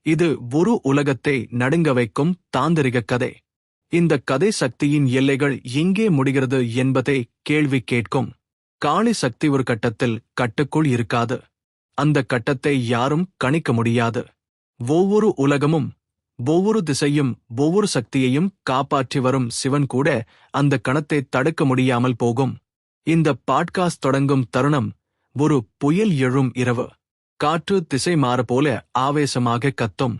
இது ஒரு உலகத்தை நடுங்க வைக்கும் தாந்திரிக கதை. இந்த கதை சக்தியின் எல்லைகள் எங்கே முடிகிறது என்பதை கேள்வி கேட்கும். காளி சக்தி ஒரு கட்டத்தில் கட்டுக்குள் இருக்காது. அந்த கட்டத்தை யாரும் கணிக்க முடியாது. ஒவ்வொரு உலகமும், ஒவ்வொரு திசையும், ஒவ்வொரு சக்தியையும் காப்பாற்றி வரும் சிவன் கூட அந்த கணத்தை தடுக்க முடியாமல் போகும். இந்த பாட்காஸ்ட் தொடங்கும் தருணம் ஒரு புயல் எழும் இரவு. காற்று திசை மாற போல ஆவேசமாக கத்தும்.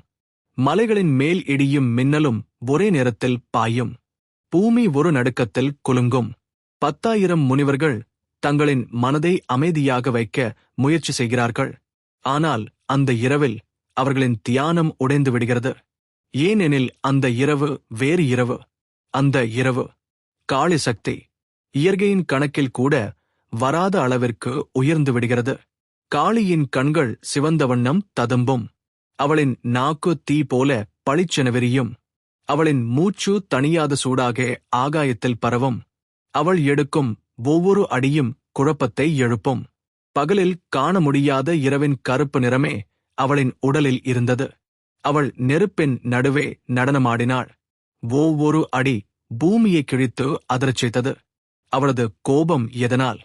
மலைகளின் மேல் இடியும் மின்னலும் ஒரே நேரத்தில் பாயும். பூமி ஒரு நடுக்கத்தில் குலுங்கும். 10,000 முனிவர்கள் தங்களின் மனதை அமைதியாக வைக்க முயற்சி செய்கிறார்கள். ஆனால் அந்த இரவில் அவர்களின் தியானம் உடைந்து விடுகிறது. ஏனெனில் அந்த இரவு வேறு இரவு. அந்த இரவு காளி சக்தி இயற்கையின் கணக்கில் கூட வராத அளவிற்கு உயர்ந்து விடுகிறது. காளியின் கண்கள் சிவந்த வண்ணம் ததும்பும். அவளின் நாக்கு தீ போல பளிச்சென விரியும். அவளின் மூச்சு தணியாத சூடாக ஆகாயத்தில் பரவும். அவள் எடுக்கும் ஒவ்வொரு அடியும் குழப்பத்தை எழுப்பும். பகலில் காண முடியாத இரவின் கருப்பு நிறமே அவளின் உடலில் இருந்தது. அவள் நெருப்பின் நடுவே நடனமாடினாள். ஒவ்வொரு அடி பூமியை கிழித்து அதிரச் செய்தது. அவளது கோபம் எதனால்?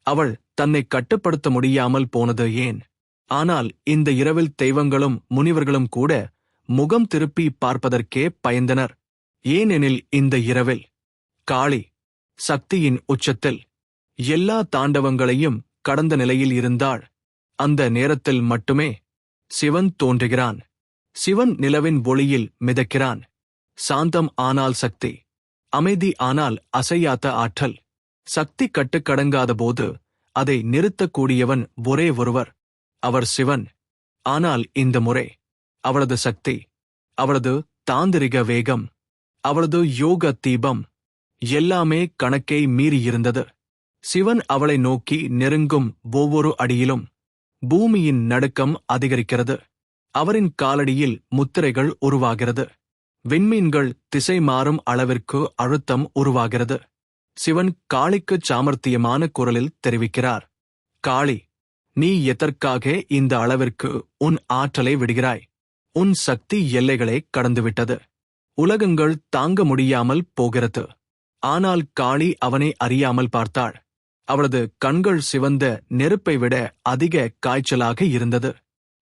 அவள் தன்னை கட்டுப்படுத்த முடியாமல் போனது ஏன்? ஆனால் இந்த இரவில் தெய்வங்களும் முனிவர்களும் கூட முகம் திருப்பி பார்ப்பதற்கே பயந்தனர். ஏனெனில் இந்த இரவில் காளி சக்தியின் உச்சத்தில் எல்லா தாண்டவங்களையும் கடந்த நிலையில் இருந்தாள். அந்த நேரத்தில் மட்டுமே சிவன் தோன்றுகிறான். சிவன் நிலவின் ஒளியில் மிதக்கிறான். சாந்தம் ஆனால் சக்தி, அமைதி ஆனால் அசையாத ஆற்றல். சக்தி கட்டுக்கடங்காத போது அதை நிறுத்தக்கூடியவன் ஒரே ஒருவர். அவர் சிவன். ஆனால் இந்த முறை அவளது சக்தி, அவளது தாந்திரிக வேகம், அவளது யோக தீபம் எல்லாமே கணக்கை மீறியிருந்தது. சிவன் அவளை நோக்கி நெருங்கும் ஒவ்வொரு அடியிலும் பூமியின் நடுக்கம் அதிகரிக்கிறது. அவரின் காலடியில் முத்திரைகள் உருவாகிறது. விண்மீன்கள் திசை மாறும் அளவிற்கு அழுத்தம் உருவாகிறது. சிவன் காளிக்குச் சாமர்த்தியமான குரலில் தெரிவிக்கிறார். காளி, நீ எதற்காக இந்த அளவிற்கு உன் ஆற்றலை விடுகிறாய்? உன் சக்தி எல்லைகளை கடந்துவிட்டது. உலகங்கள் தாங்க முடியாமல் போகிறது. ஆனால் காளி அவனை அறியாமல் பார்த்தாள். அவளது கண்கள் சிவந்த நெருப்பை விட அதிக காய்ச்சலாக இருந்தது.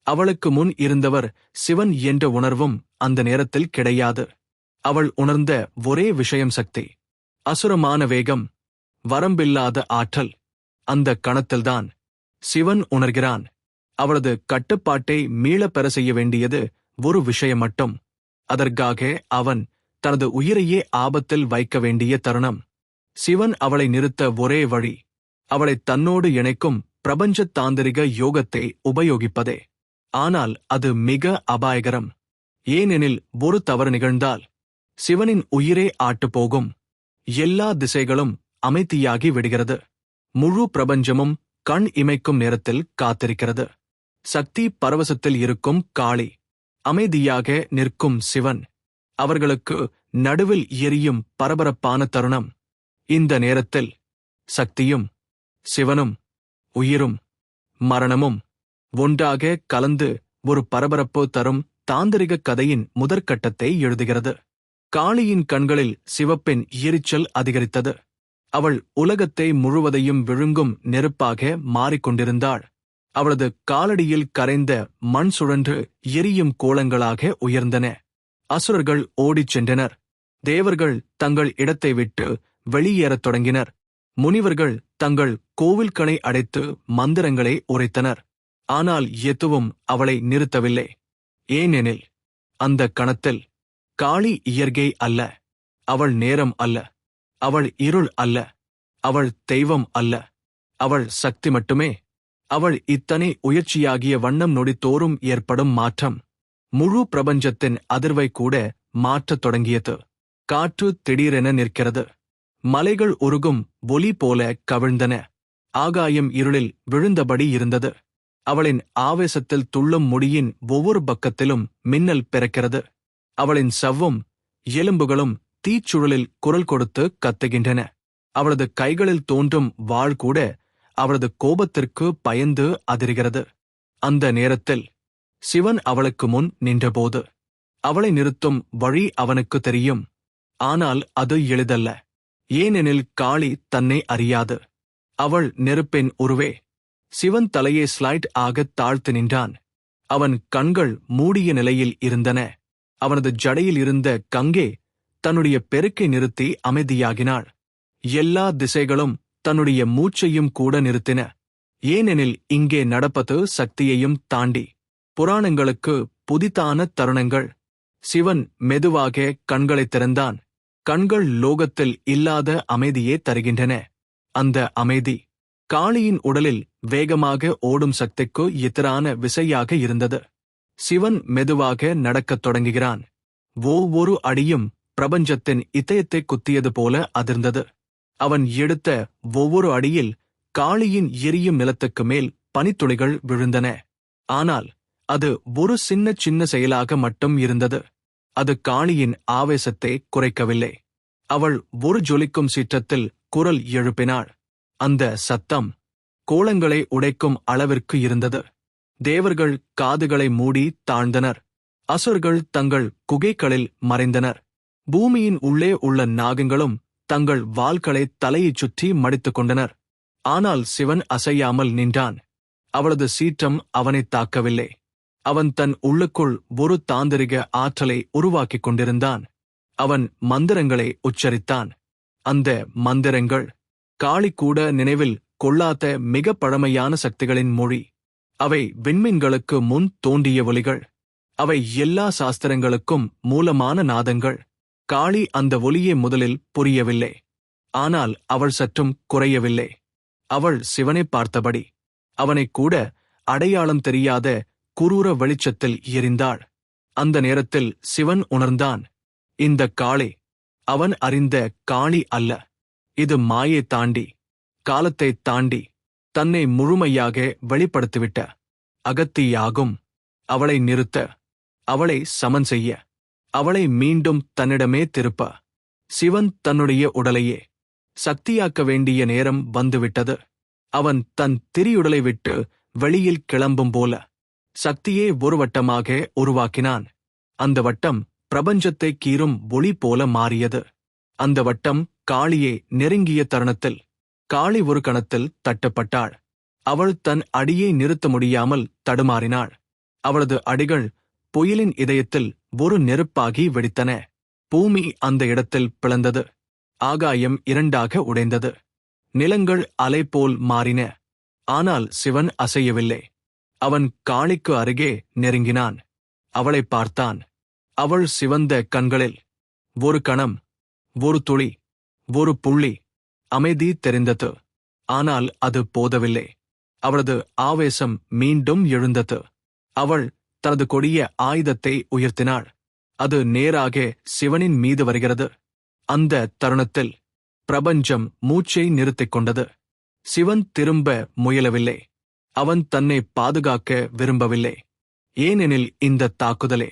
அவளுக்கு முன் இருந்தவர் சிவன் என்ற உணர்வும் அந்த நேரத்தில் கிடையாது. அவள் உணர்ந்த ஒரே விஷயம் சக்தி, அசுரமான வேகம், வரம்பில்லாத ஆற்றல். அந்த கணத்தில்தான் சிவன் உணர்கிறான். அவளது கட்டுப்பாட்டை மீளப் பெற செய்ய வேண்டியது ஒரு விஷயம் மட்டும். அதற்காக அவன் தனது உயிரையே ஆபத்தில் வைக்க வேண்டிய தருணம். சிவன் அவளை நிறுத்த ஒரே வழி, அவளை தன்னோடு இணைக்கும் பிரபஞ்ச தாந்திரிக யோகத்தை உபயோகிப்பதே. ஆனால் அது மிக அபாயகரம். ஏனெனில் ஒரு தவறு நிகழ்ந்தால் சிவனின் உயிரே ஆட்டுப்போகும். எல்லா திசைகளும் அமைதியாகி விடுகிறது. முழு பிரபஞ்சமும் கண் இமைக்கும் நேரத்தில் காத்திருக்கிறது. சக்தி பரவசத்தில் இருக்கும் காளி, அமைதியாக நிற்கும் சிவன், அவர்களுக்கு நடுவில் எரியும் பரபரப்பான தருணம். இந்த நேரத்தில் சக்தியும் சிவனும் உயிரும் மரணமும் ஒன்றாக கலந்து ஒரு பரபரப்பு தரும் தாந்திரிக கதையின் முதற்கட்டத்தை எழுதுகிறது. காளியின் கண்களில் சிவப்பின் எரிச்சல் அதிகரித்தது. அவள் உலகத்தை முழுவதையும் விழுங்கும் நெருப்பாக மாறிக்கொண்டிருந்தாள். அவளது காலடியில் கரைந்த மண் சுழன்று எரியும் கோலங்களாக உயர்ந்தன. அசுரர்கள் ஓடிச் சென்றனர். தேவர்கள் தங்கள் இடத்தை விட்டு வெளியேறத் தொடங்கினர். முனிவர்கள் தங்கள் கோவில்களை அடைத்து மந்திரங்களை உரைத்தனர். ஆனால் எதுவும் அவளை நிறுத்தவில்லை. ஏனெனில் அந்த கணத்தில் காளி இயற்கை அல்ல. அவள் நேரம் அல்ல. அவள் இருள் அல்ல. அவள் தெய்வம் அல்ல. அவள் சக்தி மட்டுமே. அவள் இத்தனை உயர்ச்சியாகிய வண்ணம் நொடித்தோறும் ஏற்படும் மாற்றம் முழு பிரபஞ்சத்தின் அதிர்வை கூட மாற்றத் தொடங்கியது. காற்று திடீரென நிற்கிறது. மலைகள் உருகும் ஒலி போல கவிழ்ந்தன. ஆகாயம் இருளில் விழுந்தபடி இருந்தது. அவளின் ஆவேசத்தில் துள்ளும் முடியின் ஒவ்வொரு பக்கத்திலும் மின்னல் பிறக்கிறது. அவளின் சவ்வும் எலும்புகளும் தீச்சுழலில் குரல் கொடுத்து கத்துகின்றன. அவளது கைகளில் தோன்றும் வாள் கூட அவளது கோபத்திற்கு பயந்து அதிர்கிறது. அந்த நேரத்தில் சிவன் அவளுக்கு முன் நின்றபோது அவளை நிறுத்தும் வழி அவனுக்கு தெரியும். ஆனால் அது எளிதல்ல. ஏனெனில் காளி தன்னை அறியாது. அவள் நெருப்பின் உருவே. சிவன் தலையை ஸ்லைட் ஆகத் தாழ்த்து நின்றான். அவன் கண்கள் மூடிய நிலையில் இருந்தன. அவனது ஜடையில் இருந்த கங்கே தன்னுடைய பெருக்கை நிறுத்தி அமைதியாகினாள். எல்லா திசைகளும் தன்னுடைய மூச்சையும் கூட நிறுத்தின. ஏனெனில் இங்கே நடப்பது சக்தியையும் தாண்டி புராணங்களுக்கு புதிதான தருணங்கள். சிவன் மெதுவாக கண்களைத் திறந்தான். கண்கள் லோகத்தில் இல்லாத அமைதியே தருகின்றன. அந்த அமைதி காளியின் உடலில் வேகமாக ஓடும் சக்திக்கு எதிரான விசையாக இருந்தது. சிவன் மெதுவாக நடக்கத் தொடங்குகிறான். ஒவ்வொரு அடியும் பிரபஞ்சத்தின் இதயத்தை குத்தியது போல அதிர்ந்தது. அவன் எடுத்த ஒவ்வொரு அடியில் காளியின் எரியும் நிலத்துக்கு மேல் பனித்துளிகள் விழுந்தன. ஆனால் அது ஒரு சின்ன செயலாக மட்டும் இருந்தது. அது காளியின் ஆவேசத்தை குறைக்கவில்லை. அவள் ஒரு ஜொலிக்கும் சீற்றத்தில் குரல் எழுப்பினாள். அந்த சத்தம் கோலங்களை உடைக்கும் அளவிற்கு இருந்தது. தேவர்கள் காதுகளை மூடி தாழ்ந்தனர். அசுரர்கள் தங்கள் குகைகளில் மறைந்தனர். பூமியின் உள்ளே உள்ள நாகங்களும் தங்கள் வாள்களை தலையைச் சுற்றி மடித்துக் கொண்டனர். ஆனால் சிவன் அசையாமல் நின்றான். அவளது சீற்றம் அவனைத் தாக்கவில்லை. அவன் தன் உள்ளுக்குள் ஒரு தாந்திரிக ஆற்றலை உருவாக்கிக் கொண்டிருந்தான். அவன் மந்திரங்களை உச்சரித்தான். அந்த மந்திரங்கள் காளி கூட நினைவில் கொள்ளாத மிக பழமையான சக்திகளின் மொழி. அவை விண்மீன்களுக்கு முன் தோன்றிய ஒலிகள். அவை எல்லா சாஸ்திரங்களுக்கும் மூலமான நாதங்கள். காளி அந்த ஒலியை முதலில் புரியவில்லை. ஆனால் அவள் சற்றும் குறையவில்லை. அவள் சிவனை பார்த்தபடி அவனைக் கூட அடையாளம் தெரியாத குரூர வெளிச்சத்தில் எரிந்தாள். அந்த நேரத்தில் சிவன் உணர்ந்தான். இந்த காளி அவன் அறிந்த காளி அல்ல. இது மாயை தாண்டி, காலத்தை தாண்டி தன்னை முழுமையாக வெளிப்படுத்திவிட்ட அகத்தியாகும். அவளை நிறுத்த, அவளை சமன் செய்ய, அவளை மீண்டும் தன்னிடமே திருப்ப சிவன் தன்னுடைய உடலையே சக்தியாக்க வேண்டிய நேரம் வந்துவிட்டது. அவன் தன் திரியுடலை விட்டு வெளியில் கிளம்பும் போல சக்தியே ஒரு வட்டமாக உருவாக்கினான். அந்த வட்டம் பிரபஞ்சத்தை கீறும் ஒளி போல மாறியது. அந்த வட்டம் காளியை நெருங்கிய தருணத்தில் காளி ஒரு கணத்தில் தட்டப்பட்டாள். அவள் தன் அடியை நிறுத்த முடியாமல் தடுமாறினாள். அவளது அடிகள் புயலின் இதயத்தில் ஒரு நெருப்பாகி வெடித்தன. பூமி அந்த இடத்தில் பிளந்தது. ஆகாயம் இரண்டாக உடைந்தது. நிலங்கள் அலை போல் மாறின. ஆனால் சிவன் அசையவில்லை. அவன் காளிக்கு அருகே நெருங்கினான். அவளை பார்த்தான். அவள் சிவந்த கண்களில் ஒரு கணம், ஒரு துளி, ஒரு புள்ளி அமைதி தெரிந்தது. ஆனால் அது போதவில்லை. அவளது ஆவேசம் மீண்டும் எழுந்தது. அவள் தனது கொடிய ஆயுதத்தை உயர்த்தினாள். அது நேராக சிவனின் மீது வருகிறது. அந்த தருணத்தில் பிரபஞ்சம் மூச்சை நிறுத்திக் கொண்டது. சிவன் திரும்ப முயலவில்லை. அவன் தன்னை பாதுகாக்க விரும்பவில்லை. ஏனெனில் இந்த தாக்குதலே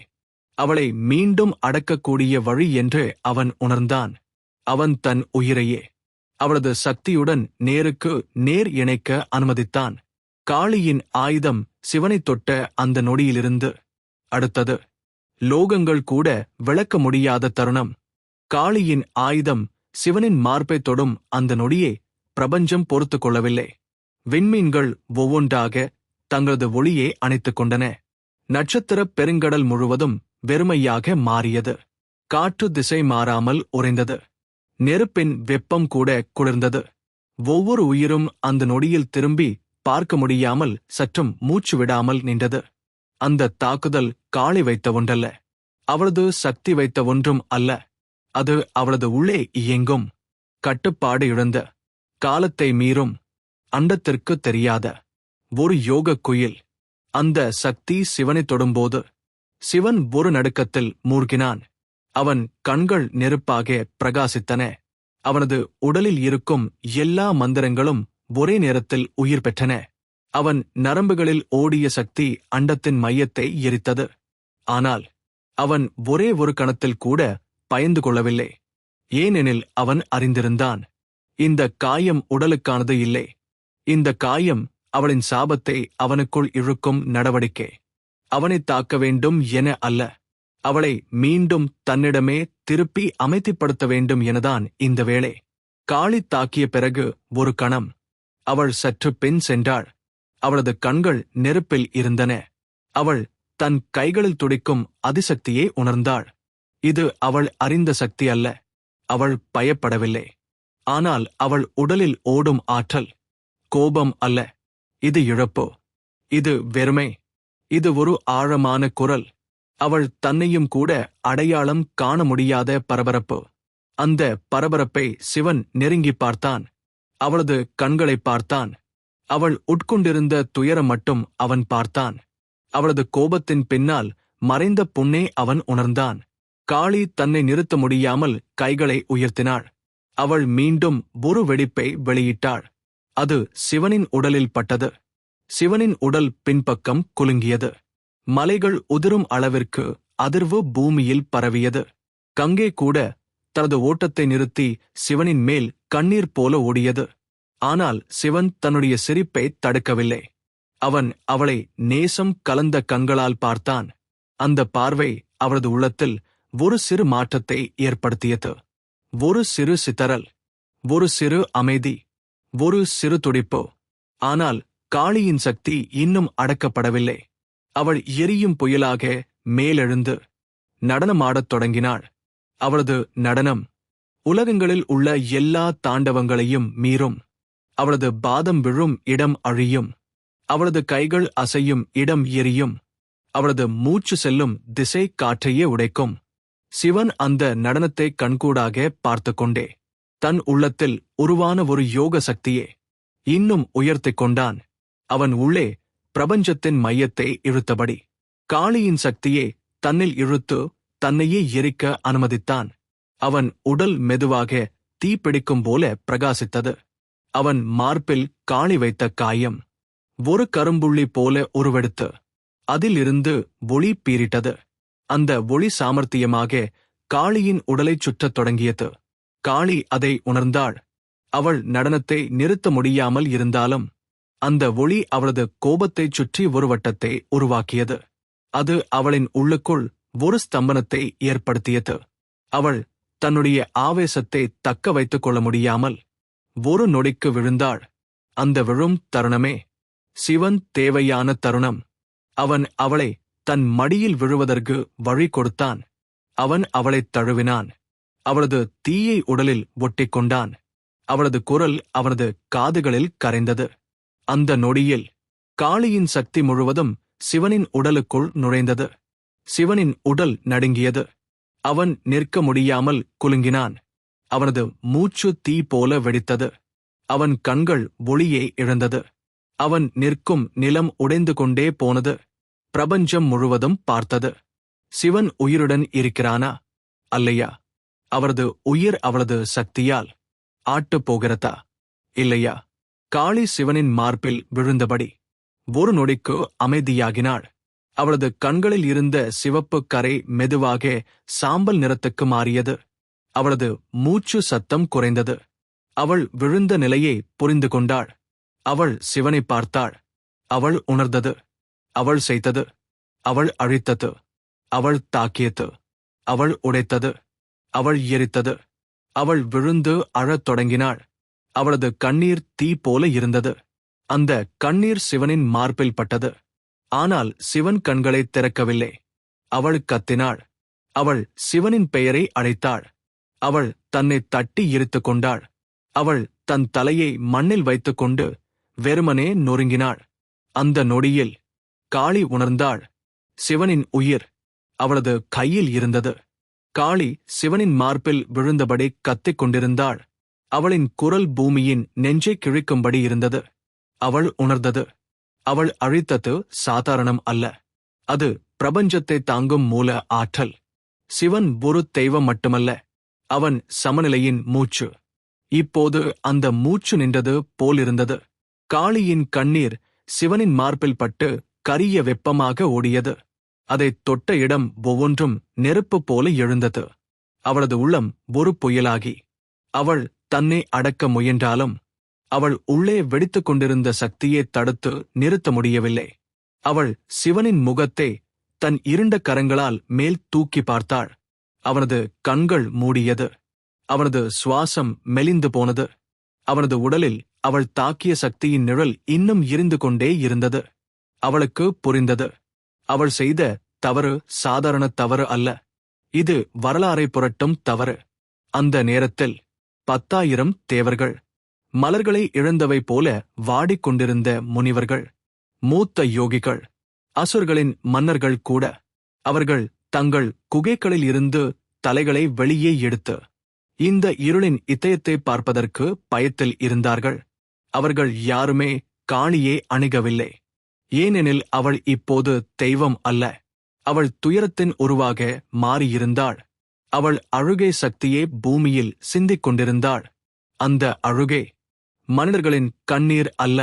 அவளை மீண்டும் அடக்கக்கூடிய வழி என்று அவன் உணர்ந்தான். அவன் தன் உயிரையே அவளது சக்தியுடன் நேருக்கு நேர் இணைக்க அனுமதித்தான். காளியின் ஆயுதம் சிவனை தொட்ட அந்த நொடியிலிருந்து அடுத்தது லோகங்கள் கூட விளக்க முடியாத தருணம். காளியின் ஆயுதம் சிவனின் மார்பை தொடும் அந்த நொடியை பிரபஞ்சம் பொறுத்துக் கொள்ளவில்லை. விண்மீன்கள் ஒவ்வொன்றாக தங்களது ஒளியை அணைத்துக் கொண்டன. நட்சத்திரப் பெருங்கடல் முழுவதும் வெறுமையாக மாறியது. காற்று திசை மாறாமல் உறைந்தது. நெருப்பின் வெப்பம் கூட குளிர்ந்தது. ஒவ்வொரு உயிரும் அந்த நொடியில் திரும்பி பார்க்க முடியாமல் சற்றும் மூச்சு விடாமல் நின்றது. அந்த தாக்குதல் காளி வைத்த ஒன்றல்ல. அவளது சக்தி வைத்த ஒன்றும் அல்ல. அது அவளது உள்ளே இயங்கும், கட்டுப்பாடு இழந்த, காலத்தை மீறும், அண்டத்திற்கு தெரியாத ஒரு யோகக் குயில். அந்த சக்தி சிவனை தொடும்போது சிவன் ஒரு நடுக்கத்தில் மூழ்கினான். அவன் கண்கள் நெருப்பாக பிரகாசித்தன. அவனது உடலில் இருக்கும் எல்லா மந்திரங்களும் ஒரே நேரத்தில் உயிர் பெற்றன. அவன் நரம்புகளில் ஓடிய சக்தி அண்டத்தின் மையத்தை எரித்தது. ஆனால் அவன் ஒரே ஒரு கணத்தில் கூட பயந்து கொள்ளவில்லை. ஏனெனில் அவன் அறிந்திருந்தான், இந்த காயம் உடலுக்கானது இல்லை. இந்த காயம் அவளின் சாபத்தை அவனுக்குள் இழுக்கும் நடவடிக்கை. அவனைத் தாக்க வேண்டும் என அல்ல, அவளை மீண்டும் தன்னிடமே திருப்பி அமைதிப்படுத்த வேண்டும் எனதான் இந்த வேளை. காளி தாக்கிய பிறகு ஒரு கணம் அவள் சற்று பின் சென்றாள். அவளது கண்கள் நெருப்பில் இருந்தன. அவள் தன் கைகளில் துடிக்கும் அதிசக்தியை உணர்ந்தாள். இது அவள் அறிந்த சக்தி அல்ல. அவள் பயப்படவில்லை. ஆனால் அவள் உடலில் ஓடும் ஆற்றல். கோபம் அல்ல, இது இழப்பு, இது வெறுமை, இது ஒரு ஆழமான குரல். அவள் தன்னையும் கூட அடையாளம் காண முடியாத பரபரப்பு. அந்த பரபரப்பை சிவன் நெருங்கி பார்த்தான். அவளது கண்களை பார்த்தான். அவள் உட்கொண்டிருந்த துயரம் மட்டும் அவன் பார்த்தான். அவளது கோபத்தின் பின்னால் மறைந்த புண்ணே அவன் உணர்ந்தான். காளி தன்னை நிறுத்த முடியாமல் கைகளை உயர்த்தினாள். அவள் மீண்டும் ஒரு வெடிப்பை வெளியிட்டாள். அது சிவனின் உடலில் பட்டது. சிவனின் உடல் பின்பக்கம் குலுங்கியது. மலைகள் உதிரும் அளவிற்கு அதிர்வு பூமியில் பரவியது. கங்கை கூட தனது ஓட்டத்தை நிறுத்தி சிவனின் மேல் கண்ணீர் போல ஓடியது. ஆனால் சிவன் தன்னுடைய சிரிப்பை தடுக்கவில்லை. அவன் அவளை நேசம் கலந்த கண்களால் பார்த்தான். அந்த பார்வை அவளது உள்ளத்தில் ஒரு சிறு மாற்றத்தை ஏற்படுத்தியது. ஒரு சிறு சிதறல், ஒரு சிறு அமைதி, ஒரு சிறு துடிப்பு. ஆனால் காளியின் சக்தி இன்னும் அடக்கப்படவில்லை. அவள் எரியும் புயலாக மேலெழுந்து நடனமாடத் தொடங்கினாள். அவளது நடனம் உலகங்களில் உள்ள எல்லா தாண்டவங்களையும் மீறும். அவளது பாதம் விழும் இடம் அழியும். அவளது கைகள் அசையும் இடம் எரியும். அவளது மூச்சு செல்லும் திசை காற்றையே உடைக்கும். சிவன் அந்த நடனத்தை கண்கூடாக பார்த்து கொண்டே தன் உள்ளத்தில் உருவான ஒரு யோக சக்தியே இன்னும் உயர்த்திக் கொண்டான். அவன் உள்ளே பிரபஞ்சத்தின் மையத்தை இழுத்தபடி காளியின் சக்தியே தன்னில் இழுத்து தன்னையே எரிக்க அனுமதித்தான். அவன் உடல் மெதுவாக தீப்பிடிக்கும் போல பிரகாசித்தது. அவன் மார்பில் காளி வைத்த காயம் ஒரு கரும்புள்ளி போல உருவெடுத்து அதிலிருந்து ஒளி பீரிட்டது. அந்த ஒளி சாமர்த்தியமாக காளியின் உடலைச் சுற்றத் தொடங்கியது. காளி அதை உணர்ந்தாள். அவள் நடனத்தை நிறுத்த முடியாமல் இருந்தாலும் அந்த ஒளி அவளது கோபத்தைச் சுற்றி ஒரு வட்டத்தை உருவாக்கியது. அது அவளின் உள்ளுக்குள் ஒரு ஸ்தம்பனத்தை ஏற்படுத்தியது. அவள் தன்னுடைய ஆவேசத்தை தக்க வைத்துக் கொள்ள முடியாமல் ஒரு நொடிக்கு விழுந்தாள். அந்த விழும் தருணமே சிவன் தேவையான தருணம். அவன் அவளை தன் மடியில் விழுவதற்கு வழி கொடுத்தான். அவன் அவளைத் தழுவினான். அவளது தீயை உடலில் ஒட்டிக்கொண்டான். அவளது குரல் அவனது காதுகளில் கரைந்தது. அந்த நொடியில் காளியின் சக்தி முழுவதும் சிவனின் உடலுக்குள் நுழைந்தது. சிவனின் உடல் நடுங்கியது. அவன் நிற்க முடியாமல் குலுங்கினான். அவனது மூச்சு தீ போல வெடித்தது. அவன் கண்கள் ஒளியை இழந்தது. அவன் நிற்கும் நிலம் உடைந்து கொண்டே போனது. பிரபஞ்சம் முழுவதும் பார்த்தது. சிவன் உயிருடன் இருக்கிறானா அல்லையா? அவரது உயிர் அவளது சக்தியால் ஆட்டுப் போகிறதா இல்லையா? காளி சிவனின் மார்பில் விழுந்தபடி ஒரு நொடிக்கு அமைதியாகினாள். அவளது கண்களில் இருந்த சிவப்பு கரை மெதுவாக சாம்பல் நிறத்துக்கு மாறியது. அவளது மூச்சு சத்தம் குறைந்தது. அவள் விழுந்த நிலையை புரிந்து கொண்டாள். அவள் சிவனை பார்த்தாள். அவள் உணர்ந்தது. அவள் செய்தது. அவள் அழித்தது. அவள் தாக்கியது. அவள் உடைத்தது. அவள் எரித்தது. அவள் விழுந்து அழத் தொடங்கினாள். அவளது கண்ணீர் தீ போல இருந்தது. அந்த கண்ணீர் சிவனின் மார்பில் பட்டது. ஆனால் சிவன் கண்களைத் திறக்கவில்லை. அவள் கத்தினாள். அவள் சிவனின் பெயரை அழைத்தாள். அவள் தன்னை தட்டி இழுத்துக் கொண்டாள். அவள் தன் தலையை மண்ணில் வைத்துக்கொண்டு வெறுமனே நொறுங்கினாள். அந்த நொடியில் காளி உணர்ந்தாள். சிவனின் உயிர் அவளது கையில் இருந்தது. காளி சிவனின் மார்பில் விழுந்தபடி கத்திக் கொண்டிருந்தாள். அவளின் குரல் பூமியின் நெஞ்சை கிழிக்கும்படி இருந்தது. அவள் உணர்ந்தது. அவள் அழித்தது சாதாரணம் அல்ல. அது பிரபஞ்சத்தை தாங்கும் மூல ஆற்றல். சிவன் ஒரு தெய்வம் மட்டுமல்ல, அவன் சமநிலையின் மூச்சு. இப்போது அந்த மூச்சு நின்றது போலிருந்தது. காளியின் கண்ணீர் சிவனின் மார்பில் பட்டு கரிய வெப்பமாக ஓடியது. அதைத் தொட்ட இடம் ஒவ்வொன்றும் நெருப்பு போல எழுந்தது. அவளது உள்ளம் ஒரு புயலாகி அவள் தன்னை அடக்க முயன்றாலும் அவள் உள்ளே வெடித்துக் கொண்டிருந்த சக்தியை தடுத்து நிறுத்த முடியவில்லை. அவள் சிவனின் முகத்தை தன் இருண்ட கரங்களால் மேல் தூக்கி பார்த்தாள். அவனது கண்கள் மூடியது. அவனது சுவாசம் மெலிந்து போனது. அவனது உடலில் அவள் தாக்கிய சக்தியின் நிழல் இன்னும் எரிந்து கொண்டே இருந்தது. அவளுக்கு புரிந்தது. அவள் செய்த தவறு சாதாரண தவறு அல்ல. இது வரலாறை புரட்டும் தவறு. அந்த நேரத்தில் 10,000 தேவர்கள், மலர்களை இழந்தவை போல வாடிக்கொண்டிருந்த முனிவர்கள், மூத்த யோகிகள், அசுர்களின் மன்னர்கள் கூட, அவர்கள் தங்கள் குகைகளில் இருந்து தலைகளை வெளியே எடுத்து இந்த இருளின் இதயத்தை பார்ப்பதற்கு பயத்தில் இருந்தார்கள். அவர்கள் யாருமே காளியை அணுகவில்லை. ஏனெனில் அவள் இப்போது தெய்வம் அல்ல. அவள் துயரத்தின் உருவாக மாறியிருந்தாள். அவள் அழுகை சக்தியே பூமியில் சிந்திக் கொண்டிருந்தாள். அந்த அழுகை மனிதர்களின் கண்ணீர் அல்ல.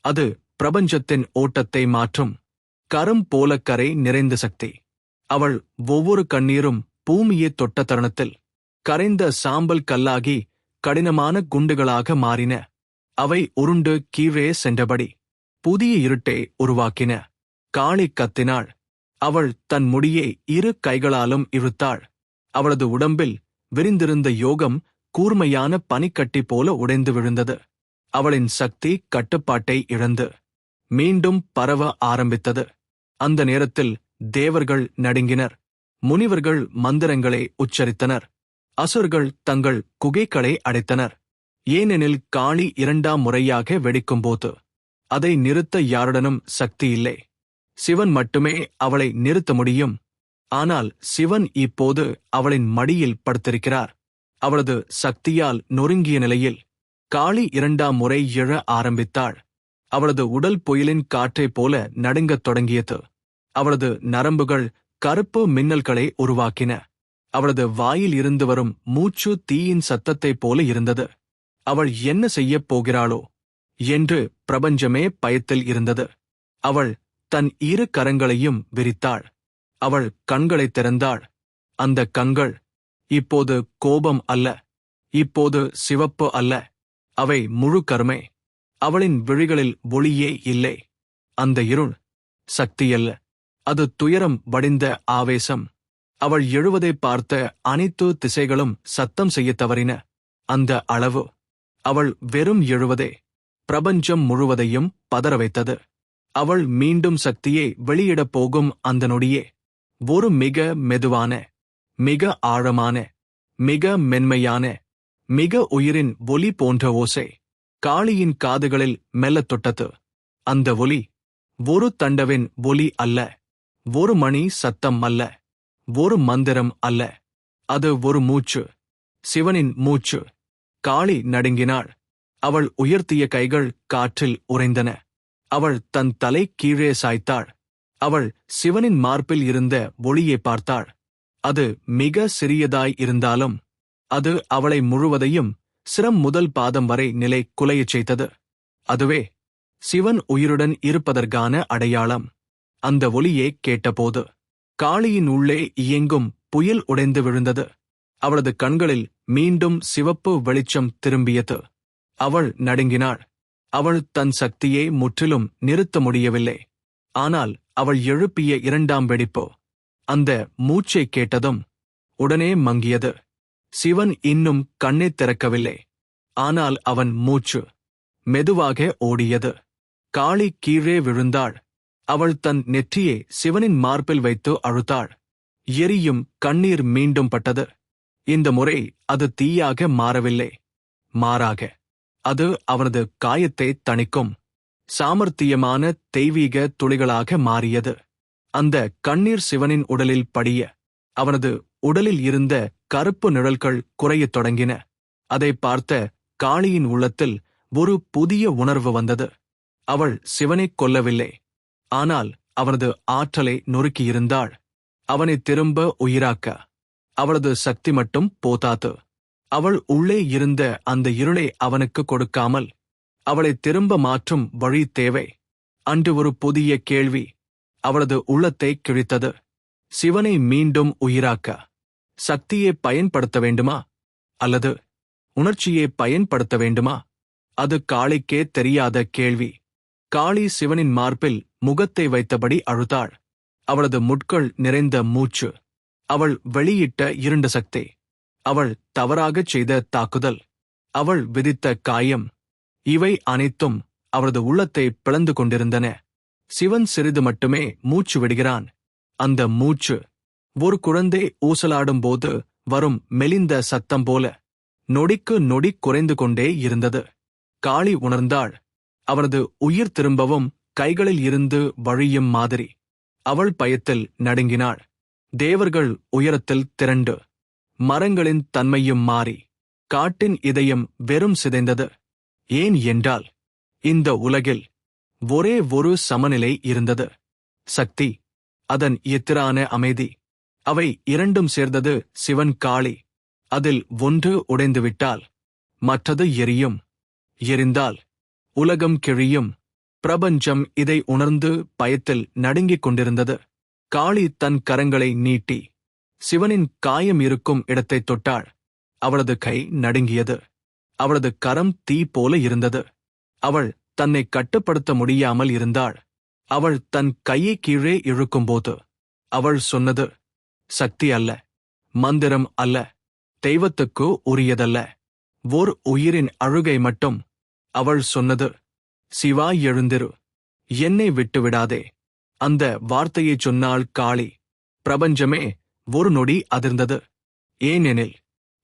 அது பிரபஞ்சத்தின் ஓட்டத்தை மாற்றும் கரம் போல கரை நிறைந்த சக்தி. அவள் ஒவ்வொரு கண்ணீரும் பூமியை தொட்ட தருணத்தில் கரைந்த சாம்பல் கல்லாகி கடினமான குண்டுகளாக மாறின. அவை உருண்டு கீழே சென்றபடி புதிய இருட்டை உருவாக்கின. காளி கத்தினாள். அவள் தன் முடியை இரு கைகளாலும் இழுத்தாள். அவளது உடம்பில் விரிந்திருந்த யோகம் கூர்மையான பனிக்கட்டி போல உடைந்து விழுந்தது. அவளின் சக்தி கட்டுப்பாட்டை இழந்து மீண்டும் பரவ ஆரம்பித்தது. அந்த நேரத்தில் தேவர்கள் நடுங்கினர். முனிவர்கள் மந்திரங்களை உச்சரித்தனர். அசுரர்கள் தங்கள் குகைகளை அடைத்தனர். ஏனெனில் காளி 2ஆம் முறையாக வெடிக்கும்போது அதை நிறுத்த யாருடனும் சக்தி இல்லை. சிவன் மட்டுமே அவளை நிறுத்த முடியும். ஆனால் சிவன் இப்போது அவளின் மடியில் படுத்திருக்கிறார். அவளது சக்தியால் நொறுங்கிய நிலையில் காளி 2ஆம் முறை எழ ஆரம்பித்தாள். அவளது உடல் புயலின் காற்றைப் போல நடுங்கத் தொடங்கியது. அவளது நரம்புகள் கருப்பு மின்னல்களை உருவாக்கின. அவளது வாயில் இருந்து வரும் மூச்சு தீயின் சத்தத்தைப் போல இருந்தது. அவள் என்ன செய்யப் போகிறாளோ என்று பிரபஞ்சமே பயத்தில் இருந்தது. அவள் தன் இரு கரங்களையும் விரித்தாள். அவள் கண்களை திறந்தாள். அந்த கண்கள் இப்போது கோபம் அல்ல, இப்போது சிவப்பு அல்ல, அவை முழு கருமை. அவளின் விழிகளில் ஒளியே இல்லை. அந்த இருள் சக்தியல்ல, அது துயரம் வடிந்த ஆவேசம். அவள் எழுவதை பார்த்த அனைத்து திசைகளும் சத்தம் செய்யத் தவறின. அந்த அளவு அவள் வெறும் எழுவதே பிரபஞ்சம் முழுவதையும் பதற வைத்தது. அவள் மீண்டும் சக்தியை வெளியிடப் போகும் அந்த நொடியே ஒரு மிக மெதுவான, மிக ஆழமான, மிக மென்மையான, மிக உயிரின் ஒலி போன்ற ஓசை காளியின் காதுகளில் மெல்லத் தொட்டது. அந்த ஒலி ஒரு தண்டவின் ஒலி அல்ல, ஒரு மணி சத்தம் அல்ல, ஒரு மந்திரம் அல்ல. அது ஒரு மூச்சு, சிவனின் மூச்சு. காளி நடுங்கினாள். அவள் உயர்த்திய கைகள் காற்றில் உறைந்தன. அவள் தன் தலை கீழே சாய்த்தாள். அவள் சிவனின் மார்பில் இருந்த ஒளியை பார்த்தாள். அது மிக சிறியதாய் இருந்தாலும் அது அவளை முழுவதையும் சிரம் முதல் பாதம் வரை நிலை குலையச் செய்தது. அதுவே சிவன் உயிருடன் இருப்பதற்கான அடையாளம். அந்த ஒலியை கேட்டபோது காளியின் உள்ளே இயங்கும் புயல் உடைந்து விழுந்தது. அவளது கண்களில் மீண்டும் சிவப்பு வெளிச்சம் திரும்பியது. அவள் நடுங்கினாள். அவள் தன் சக்தியை முற்றிலும் நிறுத்த முடியவில்லை. ஆனால் அவள் எழுப்பிய 2ஆம் வெடிப்பு அந்த மூச்சை கேட்டதும் உடனே மங்கியது. சிவன் இன்னும் கண்ணை திறக்கவில்லை. ஆனால் அவன் மூச்சு மெதுவாக ஓடியது. காளி கீழே விழுந்தாள். அவள் தன் நெற்றியை சிவனின் மார்பில் வைத்து அழுத்தாள். எரியும் கண்ணீர் மீண்டும் பட்டது. இந்த முறை அது தீயாக மாறவில்லை. மாறாக அது அவனது காயத்தை தணிக்கும் சாமர்த்தியமான தெய்வீக துளிகளாக மாறியது. அந்த கண்ணீர் சிவனின் உடலில் படிய அவனது உடலில் இருந்த கருப்பு நிழல்கள் குறையத் தொடங்கின. அதை பார்த்த காளியின் உள்ளத்தில் ஒரு புதிய உணர்வு வந்தது. அவள் சிவனைக் கொல்லவில்லை, ஆனால் அவனது ஆற்றலை நொறுக்கியிருந்தாள். அவனை திரும்ப உயிராக்க அவளது சக்தி மட்டும் போதாது. அவள் உள்ளே இருந்த அந்த இருளை அவனுக்கு கொடுக்காமல் அவளை திரும்ப மாற்றும் வழி தேவை. அன்று ஒரு புதிய கேள்வி அவளது உள்ளத்தை கிழித்தது. சிவனை மீண்டும் உயிராக்க சக்தியை பயன்படுத்த வேண்டுமா அல்லது உணர்ச்சியை பயன்படுத்த வேண்டுமா? அது காளிக்கே தெரியாத கேள்வி. காளி சிவனின் மார்பில் முகத்தை வைத்தபடி அழுதாள். அவளது முட்கள் நிறைந்த மூச்சு, அவள் வெளியிட்ட இருண்ட சக்தி, அவள் தவறாகச் செய்த தாக்குதல், அவள் விதித்த காயம், இவை அனைத்தும் அவளது உள்ளத்தை பிளந்து கொண்டிருந்தன. சிவன் சிறிது மட்டுமே மூச்சு விடுகிறான். அந்த மூச்சு ஒரு குழந்தை ஊசலாடும்போது வரும் மெலிந்த சத்தம் போல நொடிக்கு நொடி குறைந்து கொண்டே இருந்தது. காளி உணர்ந்தாள். அவனது உயிர் திரும்பவும் கைகளில் இருந்து வழியும் மாதிரி. அவள் பயத்தில் நடுங்கினாள். தேவர்கள் உயரத்தில் திரண்டு, மரங்களின் தன்மையும் மாறி, காட்டின் இதயம் வெறும் சிதைந்தது. ஏன் என்றால், இந்த உலகில் ஒரே ஒரு சமநிலை இருந்தது. சக்தி, அதன் எதிரான அமைதி. அவை இரண்டும் சேர்ந்தது சிவன் காளி. அதில் ஒன்று உடைந்துவிட்டால் மற்றது எரியும். எரிந்தால் உலகம் கிழியும். பிரபஞ்சம் இதை உணர்ந்து பயத்தில் நடுங்கிக் கொண்டிருந்தது. காளி தன் கரங்களை நீட்டி சிவனின் காயம் இருக்கும் இடத்தைத் தொட்டாள். அவளது கை நடுங்கியது. அவளது கரம் தீ போல இருந்தது. அவள் தன்னை கட்டுப்படுத்த முடியாமல் இருந்தாள். அவள் தன் கையை கீழே இழுக்கும்போது அவள் சொன்னது, சக்தி அல்ல, மந்திரம் அல்ல, தெய்வத்துக்கு உரியதல்ல, ஓர் உயிரின் அழுகை மட்டும். அவள் சொன்னது, சிவா எழுந்திரு, என்னை விட்டுவிடாதே. அந்த வார்த்தையைச் சொன்னாள் காளி. பிரபஞ்சமே ஒரு நொடி அதிர்ந்தது. ஏனெனில்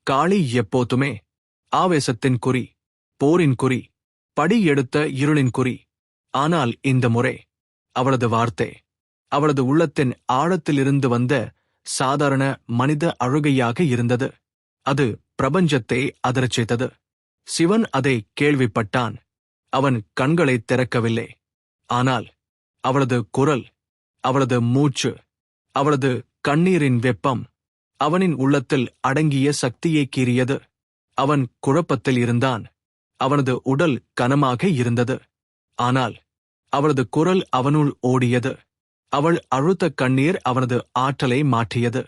காளி எப்போதுமே ஆவேசத்தின் குறி, போரின் குறி, படி எடுத்த இருளின் குறி. ஆனால் இந்த முறை அவளது வார்த்தை அவளது உள்ளத்தின் ஆழத்திலிருந்து வந்த சாதாரண மனித அழுகையாக இருந்தது. அது பிரபஞ்சத்தை அதிரச் செய்தது. சிவன் அதை கேள்விப்பட்டான். அவன் கண்களைத் திறக்கவில்லை. ஆனால் அவளது குரல், அவளது மூச்சு, அவளது கண்ணீரின் வெப்பம் அவனின் உள்ளத்தில் அடங்கிய சக்தியை கீறியது. அவன் குழப்பத்தில் இருந்தான். அவனது உடல் கனமாக இருந்தது. ஆனால் அவளது குரல் அவனுள் ஓடியது. அவள் அழுத்த கண்ணீர் அவனது ஆற்றலை மாற்றியது.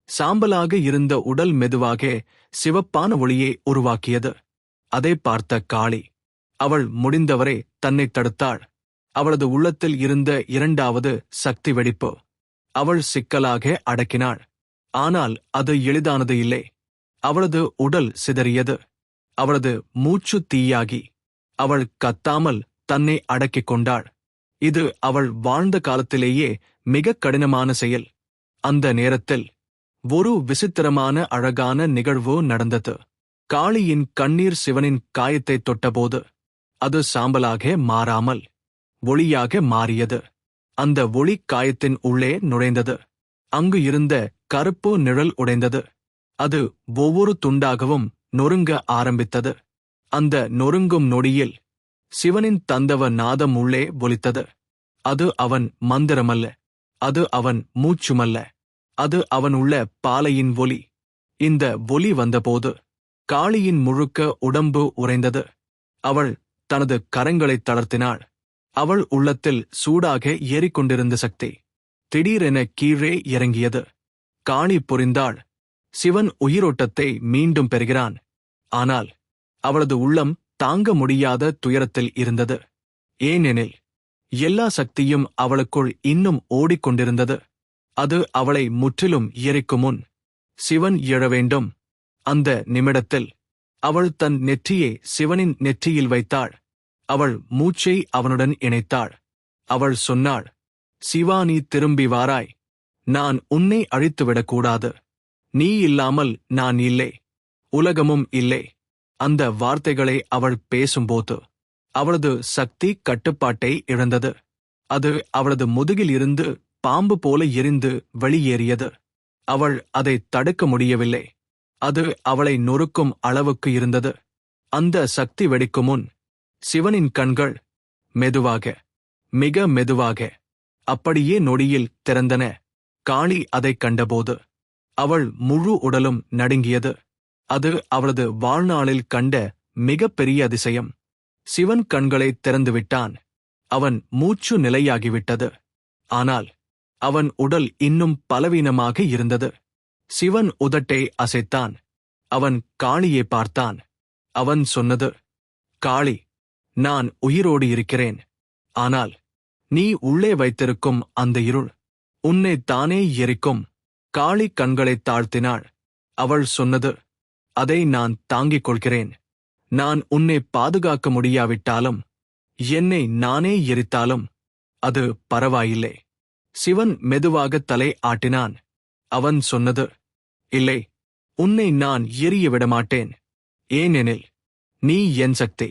சாம்பலாக இருந்த உடல் மெதுவாக சிவப்பான ஒளியை உருவாக்கியது. அதை பார்த்த காளி அவள் முடிந்தவரை தன்னை தடுத்தாள். அவளது உள்ளத்தில் இருந்த இரண்டாவது சக்தி வெடிப்பு அவள் சிக்கலாக அடக்கினாள். ஆனால் அது எளிதானது இல்லை. அவளது உடல் சிதறியது. அவளது மூச்சு தீயாகி அவள் கத்தாமல் தன்னை அடக்கிக் கொண்டாள். இது அவள் வாழ்ந்த காலத்திலேயே மிக கடினமான செயல். அந்த நேரத்தில் ஒரு விசித்திரமான அழகான நிகழ்வு நடந்தது. காளியின் கண்ணீர் சிவனின் காயத்தைத் தொட்டபோது அது சாம்பலாக மாறாமல் ஒளியாக மாறியது. அந்த ஒளி காயத்தின் உள்ளே நுழைந்தது. அங்கு இருந்த கருப்பு நிழல் உடைந்தது. அது ஒவ்வொரு துண்டாகவும் நொறுங்க ஆரம்பித்தது. அந்த நொறுங்கும் நொடியில் சிவனின் தந்தவ நாதம் உள்ளே ஒலித்தது. அது அவன் மந்திரமல்ல, அது அவன் மூச்சுமல்ல, அது அவன் உள்ள பாலையின் ஒலி. இந்த ஒலி வந்தபோது காளியின் முழுக்க உடம்பு உறைந்தது. அவள் தனது கரங்களைத் தளர்த்தினாள். அவள் உள்ளத்தில் சூடாக ஏறிக்கொண்டிருந்த சக்தி திடீரென கீழே இறங்கியது. காளி புரிந்தாள், சிவன் உயிரோட்டத்தை மீண்டும் பெறுகிறான். ஆனால் அவளது உள்ளம் தாங்க முடியாத துயரத்தில் இருந்தது. ஏனெனில் எல்லா சக்தியும் அவளுக்குள் இன்னும் ஓடிக்கொண்டிருந்தது. அது அவளை முற்றிலும் எரிக்கும் முன் சிவன் எழ வேண்டும். அந்த நிமிடத்தில் அவள் தன் நெற்றியை சிவனின் நெற்றியில் வைத்தாள். அவள் மூச்சை அவனுடன் இணைத்தாள். அவள் சொன்னாள், சிவா, நீ திரும்பி வாராய். நான் உன்னை அழித்துவிடக்கூடாது. நீ இல்லாமல் நான் இல்லை, உலகமும் இல்லை. அந்த வார்த்தைகளை அவள் பேசும்போது அவளது சக்தி கட்டுப்பாட்டை இழந்தது. அது அவளது முதுகில் இருந்து பாம்பு போல எரிந்து வெளியேறியது. அவள் அதை தடுக்க முடியவில்லை. அது அவளை நொறுக்கும் அளவுக்கு இருந்தது. அந்த சக்தி வெடிக்கும் முன் சிவனின் கண்கள் மெதுவாக, மிக மெதுவாக, அப்படியே நொடியில் திறந்தன. காளி அதைக் கண்டபோது அவள் முழு உடலும் நடுங்கியது. அது அவளது வாழ்நாளில் கண்ட மிகப்பெரிய அதிசயம். சிவன் கண்களை திறந்துவிட்டான். அவன் மூச்சு நிலையாகிவிட்டது. ஆனால் அவன் உடல் இன்னும் பலவீனமாக இருந்தது. சிவன் உதட்டை அசைத்தான். அவன் காளியை பார்த்தான். அவன் சொன்னது, காளி, நான் உயிரோடு இருக்கிறேன். ஆனால் நீ உள்ளே வைத்திருக்கும் அந்த இருள் உன்னை தானே எரிக்கும். காளி கண்களைத் தாழ்த்தினாள். அவள் சொன்னது, அதை நான் தாங்கிக் கொள்கிறேன். நான் உன்னை பாதுகாக்க முடியாவிட்டாலும் என்னை நானே எரித்தாலும் அது பரவாயில்லை. சிவன் மெதுவாக தலை ஆட்டினான். அவன் சொன்னது, இல்லை, உன்னை நான் எரிய விடமாட்டேன். ஏனெனில் நீ என் சக்தி,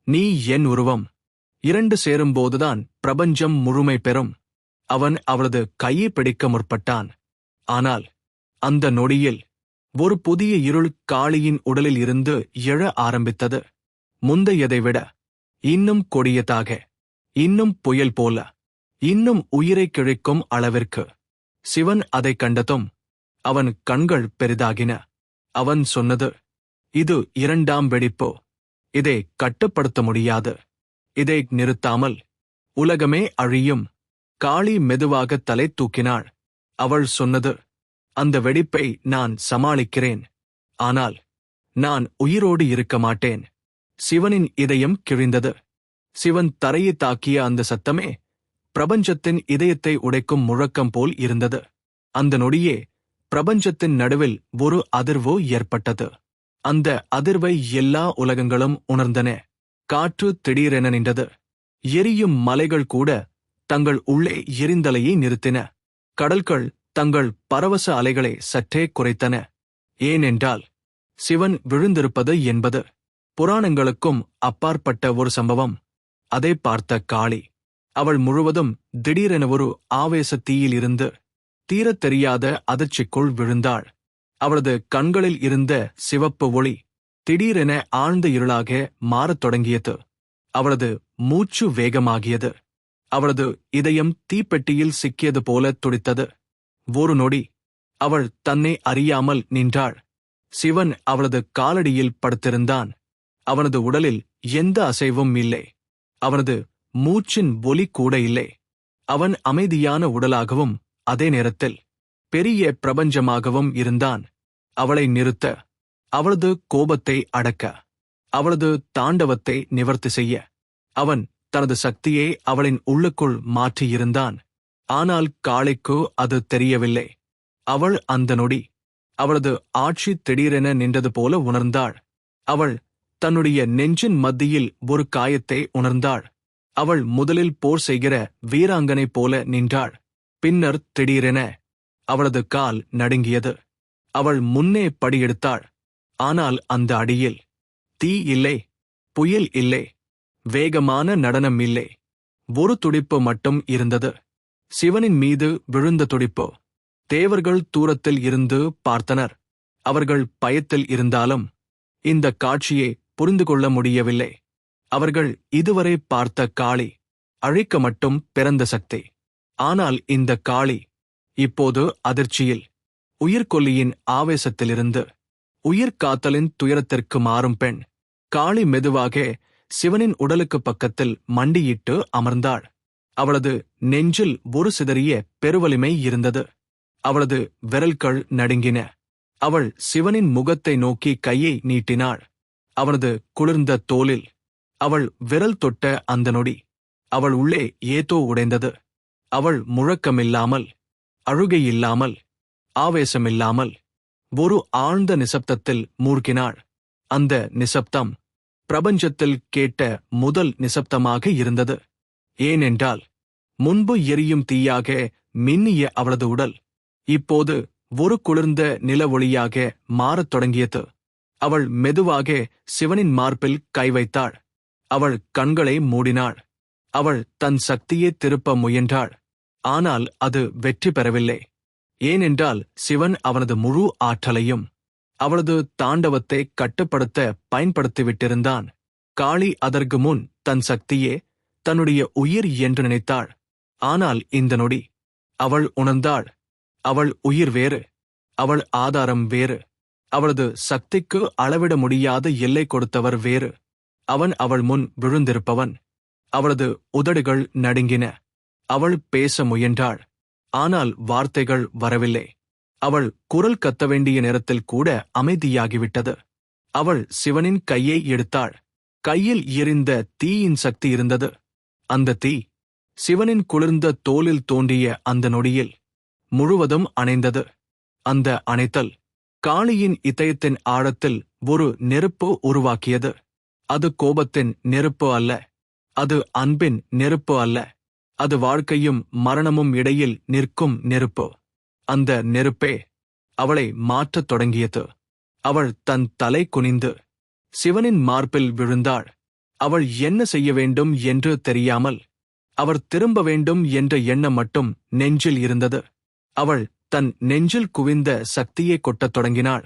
நீ என் உருவம். இரண்டு சேரும்போதுதான் பிரபஞ்சம் முழுமை பெறும். அவன் அவளது கையை பிடிக்க முற்பட்டான். ஆனால் அந்த நொடியில் ஒரு புதிய இருள் காளியின் உடலில் இருந்து எழ ஆரம்பித்தது. முந்தையதை விட இன்னும் கொடியதாக, இன்னும் புயல் போல, இன்னும் உயிரை கிழிக்கும் அளவிற்கு. சிவன் அதைக் கண்டதும் அவன் கண்கள் பெரிதாகின. அவன் சொன்னது, இது இரண்டாம் வெடிப்பு. இதை கட்டுப்படுத்த முடியாது. இதை நிறுத்தாமல் உலகமே அழியும். காளி மெதுவாக தலை தூக்கினாள். அவள் சொன்னது, அந்த வெடிப்பை நான் சமாளிக்கிறேன். ஆனால் நான் உயிரோடு இருக்க மாட்டேன். சிவனின் இதயம் கிழிந்தது. சிவன் தரையை தாக்கிய அந்த சத்தமே பிரபஞ்சத்தின் இதயத்தை உடைக்கும் முழக்கம் போல் இருந்தது. அந்த நொடியே பிரபஞ்சத்தின் நடுவில் ஒரு அதிர்வு ஏற்பட்டது. அந்த அதிர்வை எல்லா உலகங்களும் உணர்ந்தன. காற்று திடீரென நின்றது. எரியும் மலைகள் கூட தங்கள் உள்ளே எரிந்தலையை நிறுத்தின. கடல்கள் தங்கள் பரவச அலைகளை சற்றே குறைத்தன. ஏனென்றால் சிவன் விழுந்திருப்பது என்பது புராணங்களுக்கும் அப்பாற்பட்ட ஒரு சம்பவம். அதை பார்த்த காளி, அவள் முழுவதும் திடீரென ஒரு ஆவேச தீயில் இருந்து தீரத் தெரியாத அதிர்ச்சிக்குள் விழுந்தாள். அவளது கண்களில் இருந்த சிவப்பு ஒளி திடீரென ஆழ்ந்த இருளாக மாறத் தொடங்கியது. அவளது மூச்சு வேகமாகியது. அவளது இதயம் தீப்பெட்டியில் சிக்கியது போல துடித்தது. ஒரு நொடி அவள் தன்னை அறியாமல் நின்றாள். சிவன் அவளது காலடியில் படுத்திருந்தான். அவனது உடலில் எந்த அசைவும் இல்லை. அவனது மூச்சின் ஒலி கூட இல்லை. அவன் அமைதியான உடலாகவும் அதே நேரத்தில் பெரிய பிரபஞ்சமாகவும் இருந்தான். அவளை நிறுத்த, அவளது கோபத்தை அடக்க, அவளது தாண்டவத்தை நிவர்த்தி செய்ய அவன் தனது சக்தியை அவளின் உள்ளுக்குள் மாற்றியிருந்தான். ஆனால் காளிக்கு அது தெரியவில்லை. அவள் அந்த நொடி அவளது ஆட்சி திடீரென நின்றது போல உணர்ந்தாள். அவள் தன்னுடைய நெஞ்சின் மத்தியில் ஒரு காயத்தை உணர்ந்தாள். அவள் முதலில் போர் செய்கிற வீராங்கனை போல நின்றாள். பின்னர் திடீரென அவளது கால் நடுங்கியது. அவள் முன்னே படியெடுத்தாள். ஆனால் அந்த அடியில் தீ இல்லை, புயல் இல்லை, வேகமான நடனம் இல்லை. ஒரு துடிப்பு மட்டும் இருந்தது. சிவனின் மீது விழுந்த துடிப்பு. தேவர்கள் தூரத்தில் இருந்து பார்த்தனர். அவர்கள் பயத்தில் இருந்தாலும் இந்த காட்சியை புரிந்து கொள்ள முடியவில்லை. அவர்கள் இதுவரை பார்த்த காளி அழிக்க மட்டும் பிறந்த சக்தி. ஆனால் இந்த காளி இப்போது அதிர்ச்சியில், உயிர்கொல்லியின் ஆவேசத்திலிருந்து உயிர்காத்தலின் துயரத்திற்கு மாறும் பெண். காளி மெதுவாக சிவனின் உடலுக்கு பக்கத்தில் மண்டியிட்டு அமர்ந்தாள். அவளது நெஞ்சில் ஒரு சிதறிய பெருவலிமை இருந்தது. அவளது விரல்கள் நடுங்கின. அவள் சிவனின் முகத்தை நோக்கி கையை நீட்டினாள். அவனது குளிர்ந்த தோலில் அவள் விரல் தொட்ட அந்த நொடி அவள் உள்ளே ஏதோ உடைந்தது. அவள் முழக்கமில்லாமல், அழுகையில்லாமல், ஆவேசமில்லாமல் ஒரு ஆழ்ந்த நிசப்தத்தில் மூழ்கினாள். அந்த நிசப்தம் பிரபஞ்சத்தில் கேட்ட முதல் நிசப்தமாக இருந்தது. ஏனென்றால் முன்பு எரியும் தீயாக மின்னிய அவளது உடல் இப்போது ஒரு குளிர்ந்த நில ஒளியாக மாறத் தொடங்கியது. அவள் மெதுவாக சிவனின் மார்பில் கை வைத்தாள். அவள் கண்களை மூடினாள். அவள் தன் சக்தியை திருப்ப முயன்றாள். ஆனால் அது வெற்றி பெறவில்லை. ஏனென்றால் சிவன் அவனது முழு ஆற்றலையும் அவளது தாண்டவத்தை கட்டுப்படுத்த பயன்படுத்திவிட்டிருந்தான். காளி அதற்கு முன் தன் சக்தியே தன்னுடைய உயிர் என்று நினைத்தாள். ஆனால் இந்த நொடி அவள் உணர்ந்தாள். அவள் உயிர் வேறு, அவள் ஆதாரம் வேறு, அவளது சக்திக்கு அளவிட முடியாத எல்லை கொடுத்தவர் வேறு. அவன் அவள் முன் விழுந்திருப்பவன். அவளது உதடுகள் நடுங்கின. அவள் பேச முயன்றாள். ஆனால் வார்த்தைகள் வரவில்லை. அவள் குரல் கத்த வேண்டிய நேரத்தில் கூட அமைதியாகிவிட்டது. அவள் சிவனின் கையை எடுத்தாள். கையில் எரிந்த தீயின் சக்தி இருந்தது. அந்த தீ சிவனின் குளிர்ந்த தோலில் தோன்றிய அந்த நொடியில் முழுவதும் அணைந்தது. அந்த அணைத்தல் காளியின் இதயத்தின் ஆழத்தில் ஒரு நெருப்பு உருவாக்கியது. அது கோபத்தின் நெருப்பு அல்ல, அது அன்பின் நெருப்பு அல்ல, அது வாழ்க்கையும் மரணமும் இடையில் நிற்கும் நெருப்பு. அந்த நெருப்பே அவளை மாற்றத் தொடங்கியது. அவள் தன் தலை குனிந்து சிவனின் மார்பில் விழுந்தாள். அவள் என்ன செய்ய வேண்டும் என்று தெரியாமல், அவர் திரும்ப வேண்டும் என்ற எண்ணம் மட்டும் நெஞ்சில் இருந்தது. அவள் தன் நெஞ்சில் குவிந்த சக்தியை கொட்டத் தொடங்கினாள்.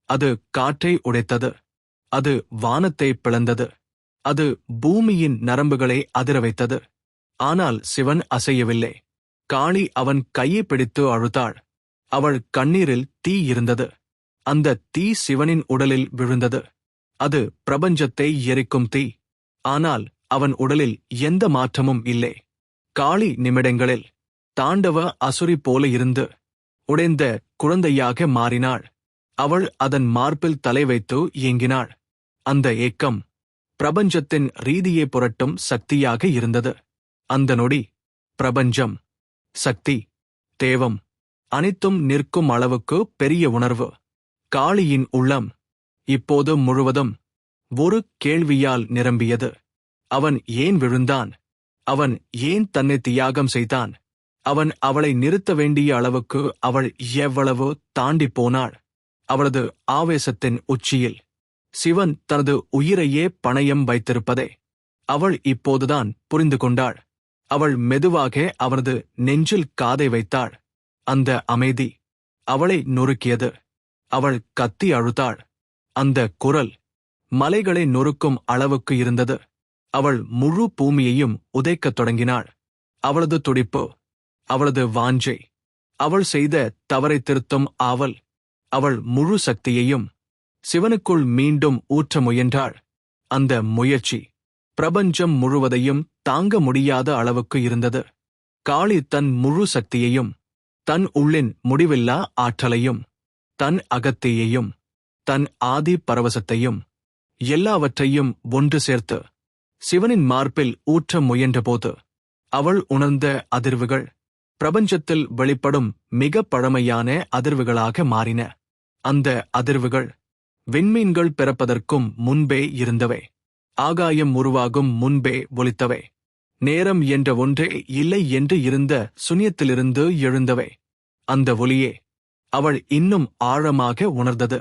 அது காற்றை உடைத்தது, அது வானத்தை பிளந்தது, அது பூமியின் நரம்புகளை அதிர வைத்தது. ஆனால் சிவன் அசையவில்லை. காளி அவன் கையை பிடித்து அழுத்தாள். அவள் கண்ணீரில் தீ இருந்தது. அந்த தீ சிவனின் உடலில் விழுந்தது. அது பிரபஞ்சத்தை எரிக்கும் தீ. ஆனால் அவன் உடலில் எந்த மாற்றமும் இல்லை. காளி நிமிடங்களில் தாண்டவ அசுரி போல இருந்து உடைந்த குழந்தையாக மாறினாள். அவள் அதன் மார்பில் தலை வைத்து ஏங்கினாள். அந்த ஏக்கம் பிரபஞ்சத்தின் ரீதியை புரட்டும் சக்தியாக இருந்தது. அந்த நொடி பிரபஞ்சம், சக்தி, தேவம் அனைத்தும் நிற்கும் அளவுக்கு பெரிய உணர்வு. காளியின் உள்ளம் இப்போது முழுவதும் ஒரு கேள்வியால் நிரம்பியது. அவன் ஏன் விழுந்தான்? அவன் ஏன் தன்னை தியாகம் செய்தான்? அவன் அவளை நிறுத்த வேண்டிய அளவுக்கு அவள் எவ்வளவு தாண்டிப் போனாள்? அவளது ஆவேசத்தின் உச்சியில் சிவன் தனது உயிரையே பணயம் வைத்திருப்பதை அவள் இப்போதுதான் புரிந்து கொண்டாள். அவள் மெதுவாக அவனது நெஞ்சில் காதை வைத்தாள். அந்த அமைதி அவளை நொறுக்கியது. அவள் கத்தி அழுத்தாள். அந்த குரல் மலைகளை நொறுக்கும் அளவுக்கு இருந்தது. அவள் முழு பூமியையும் உதைக்கத் தொடங்கினாள். அவளது துடிப்பு, அவளது வாஞ்சை, அவள் செய்த தவறை திருத்தும் ஆவல், அவள் முழு சக்தியையும் சிவனுக்குள் மீண்டும் ஊற்ற முயன்றாள். அந்த முயற்சி பிரபஞ்சம் முழுவதையும் தாங்க முடியாத அளவுக்கு இருந்தது. காளி தன் முழு சக்தியையும், தன் உள்ளின் முடிவில்லா ஆற்றலையும், தன் அகத்தையையும், தன் ஆதி பரவசத்தையும், எல்லாவற்றையும் ஒன்று சேர்த்து சிவனின் மார்பில் ஊற்ற முயன்றபோது அவள் உணர்ந்த அதிர்வுகள் பிரபஞ்சத்தில் வெளிப்படும் மிக பழமையான அதிர்வுகளாக மாறின. அந்த அதிர்வுகள் விண்மீன்கள் பிறப்பதற்கும் முன்பே இருந்தவை. ஆகாயம் உருவாகும் முன்பே ஒலித்தவை. நேரம் என்ற ஒன்றே இல்லை என்று இருந்த சூன்யத்திலிருந்து எழுந்தவை. அந்த ஒலியே அவள் இன்னும் ஆழமாக உணர்ந்தது.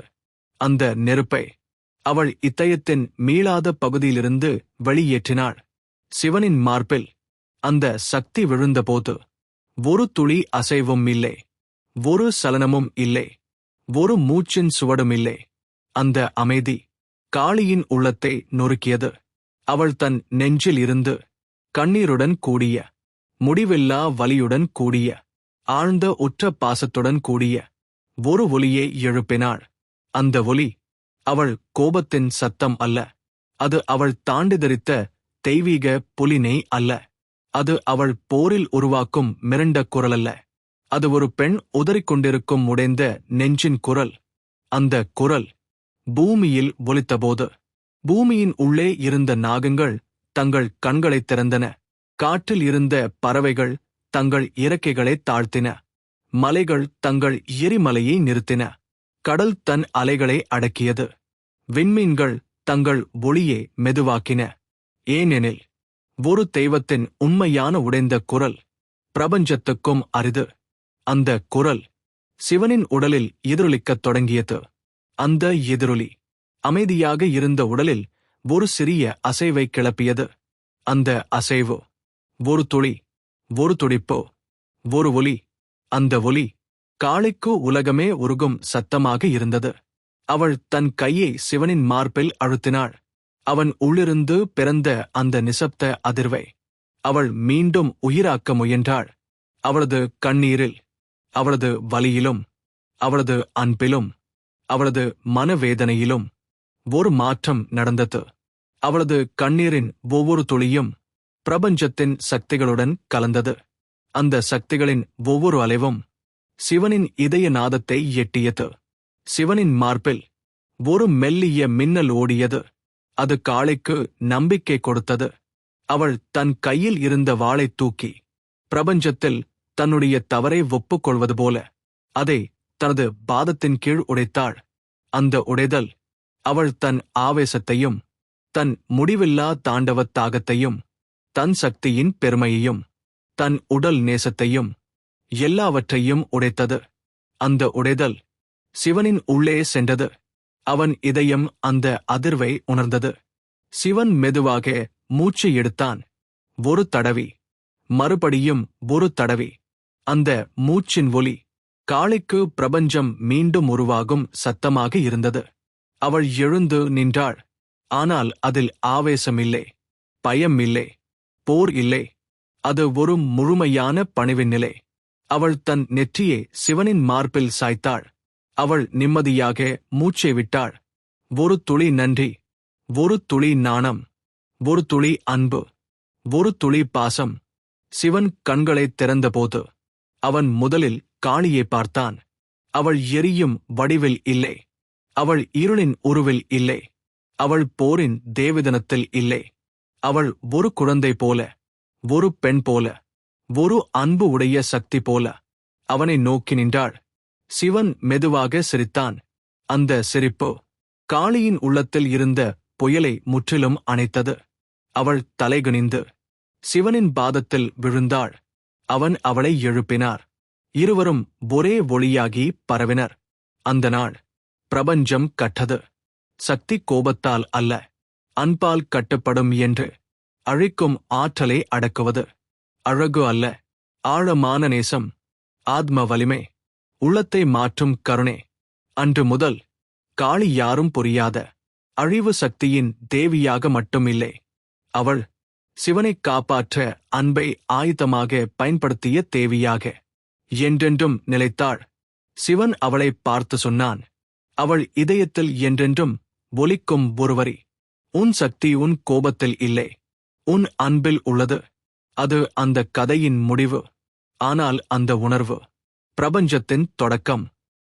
அந்த நெருப்பை அவள் இதயத்தின் மீளாத பகுதியிலிருந்து வெளியேற்றினாள். சிவனின் மார்பில் அந்த சக்தி விழுந்தபோது ஒரு துளி அசைவும் இல்லை, ஒரு சலனமும் இல்லை, ஒரு மூச்சின் சுவடும் இல்லை. அந்த அமைதி காளியின் உள்ளத்தை நொறுக்கியது. அவள் தன் நெஞ்சில் இருந்து கண்ணீருடன் கூடிய, முடிவில்லா வலியுடன் கூடிய, ஆழ்ந்த உற்ற பாசத்துடன் கூடிய ஒரு ஒலியை எழுப்பினாள். அந்த ஒலி அவள் கோபத்தின் சத்தம் அல்ல. அது அவள் தாண்டி தரித்த தெய்வீக புலினை அல்ல. அது அவள் போரில் உருவாக்கும் மிரண்ட குரல் அல்ல. அது ஒரு பெண் உதறிக்கொண்டிருக்கும் உடைந்த நெஞ்சின் குரல். அந்த குரல் பூமியில் ஒலித்தபோது பூமியின் உள்ளே இருந்த நாகங்கள் தங்கள் கண்களைத் திறந்தன. காற்றில் இருந்த பறவைகள் தங்கள் இறக்கைகளை தாழ்த்தின. மலைகள் தங்கள் எரிமலையை நிறுத்தின. கடல் தன் அலைகளை அடக்கியது. விண்மீன்கள் தங்கள் ஒளியை மெதுவாக்கின. ஏனெனில் ஒரு தெய்வத்தின் உண்மையான உடைந்த குரல் பிரபஞ்சத்துக்கும் அரிது. அந்த குரல் சிவனின் உடலில் எதிரொலிக்கத் தொடங்கியது. அந்த எதிரொலி அமைதியாக இருந்த உடலில் ஒரு சிறிய அசைவை கிளப்பியது. அந்த அசைவு ஒரு துளி, ஒரு துடிப்பு, ஒரு ஒலி. அந்த ஒலி காளிக்கு உலகமே உருகும் சத்தமாக இருந்தது. அவள் தன் கையை சிவனின் மார்பில் அழுத்தினாள். அவன் உள்ளிருந்து பிறந்த அந்த நிசப்த அதிர்வை அவள் மீண்டும் உயிராக்க முயன்றாள். அவளது கண்ணீரில், அவளது வலியிலும், அவளது அன்பிலும், அவளது மனவேதனையிலும் ஒரு மாற்றம் நடந்தது. அவளது கண்ணீரின் ஒவ்வொரு துளியும் பிரபஞ்சத்தின் சக்திகளுடன் கலந்தது. அந்த சக்திகளின் ஒவ்வொரு அலைவும் சிவனின் இதய நாதத்தை எட்டியது. சிவனின் மார்பில் ஒரு மெல்லிய மின்னல் ஓடியது. அது காளிக்கு நம்பிக்கை கொடுத்தது. அவள் தன் கையில் இருந்த வாளைத் தூக்கி பிரபஞ்சத்தில் தன்னுடைய தவறை ஒப்புக்கொள்வது போல அதை தனது பாதத்தின் கீழ் உடைத்தாள். அந்த உடைதல் அவள் தன் ஆவேசத்தையும் தன் முடிவில்லா தாண்டவத் தாகத்தையும் தன் சக்தியின் பெருமையையும் தன் உடல் நேசத்தையும் எல்லாவற்றையும் உடைத்தது. அந்த உடைதல் சிவனின் உள்ளே சென்றது. அவன் இதயம் அந்த அதிர்வை உணர்ந்தது. சிவன் மெதுவாக மூச்சு எடுத்தான். ஒரு தடவி, மறுபடியும் ஒரு தடவி. அந்த மூச்சின் ஒலி காளிக்கு பிரபஞ்சம் மீண்டும் உருவாகும் சத்தமாக இருந்தது. அவள் எழுந்து நின்றாள். ஆனால் அதில் ஆவேசம் இல்லை, பயம் இல்லை, போர் இல்லை. அது ஒரு முழுமையான பணிவின் நிலை. அவள் தன் நெற்றியை சிவனின் மார்பில் சாய்த்தாள். அவள் நிம்மதியாக மூச்சை விட்டாள். ஒரு துளி நன்றி, ஒரு துளி நாணம், ஒரு துளி அன்பு, ஒரு துளி பாசம். சிவன் கண்களைத் திறந்தபோது அவன் முதலில் காளியை பார்த்தான். அவள் எரியும் வடிவில் இல்லை. அவள் இருளின் உருவில் இல்லை. அவள் போரின் தேவதனத்தில் இல்லை. அவள் ஒரு குழந்தை போல, ஒரு பெண் போல, ஒரு அன்பு உடைய சக்தி போல அவனை நோக்கி நின்றாள். சிவன் மெதுவாக சிரித்தான். அந்த சிரிப்பு காளியின் உள்ளத்தில் இருந்த புயலை முற்றிலும் அணைத்தது. அவள் தலைகுனிந்து சிவனின் பாதத்தில் விழுந்தாள். அவன் அவளை எழுப்பினார். இருவரும் ஒரே ஒளியாகி பரவினர். அந்த நாள் பிரபஞ்சம் கட்டது. சக்தி கோபத்தால் அல்ல, அன்பால் கட்டுப்படும் என்று அழிக்கும் ஆற்றலை அடக்குவது. அழகு அல்ல, ஆழமான நேசம், ஆத்ம வலிமை, உள்ளத்தை மாற்றும் கருணை. அன்று முதல் காளி யாரும் புரியாத அழிவு சக்தியின் தேவியாக மட்டுமில்லை. அவள் சிவனைக் காப்பாற்ற அன்பை ஆயுதமாக பயன்படுத்திய தேவியாக என்றென்றும் நிலைத்தாள். சிவன் அவளை பார்த்து சொன்னான். அவள் இதயத்தில் என்றென்றும் ஒலிக்கும் ஒரு வரி. உன் சக்தி உன் கோபத்தில் இல்லை, உன் அன்பில் உள்ளது. அது அந்த கதையின் முடிவு. ஆனால் அந்த உணர்வு பிரபஞ்சத்தின் தொடக்கம்.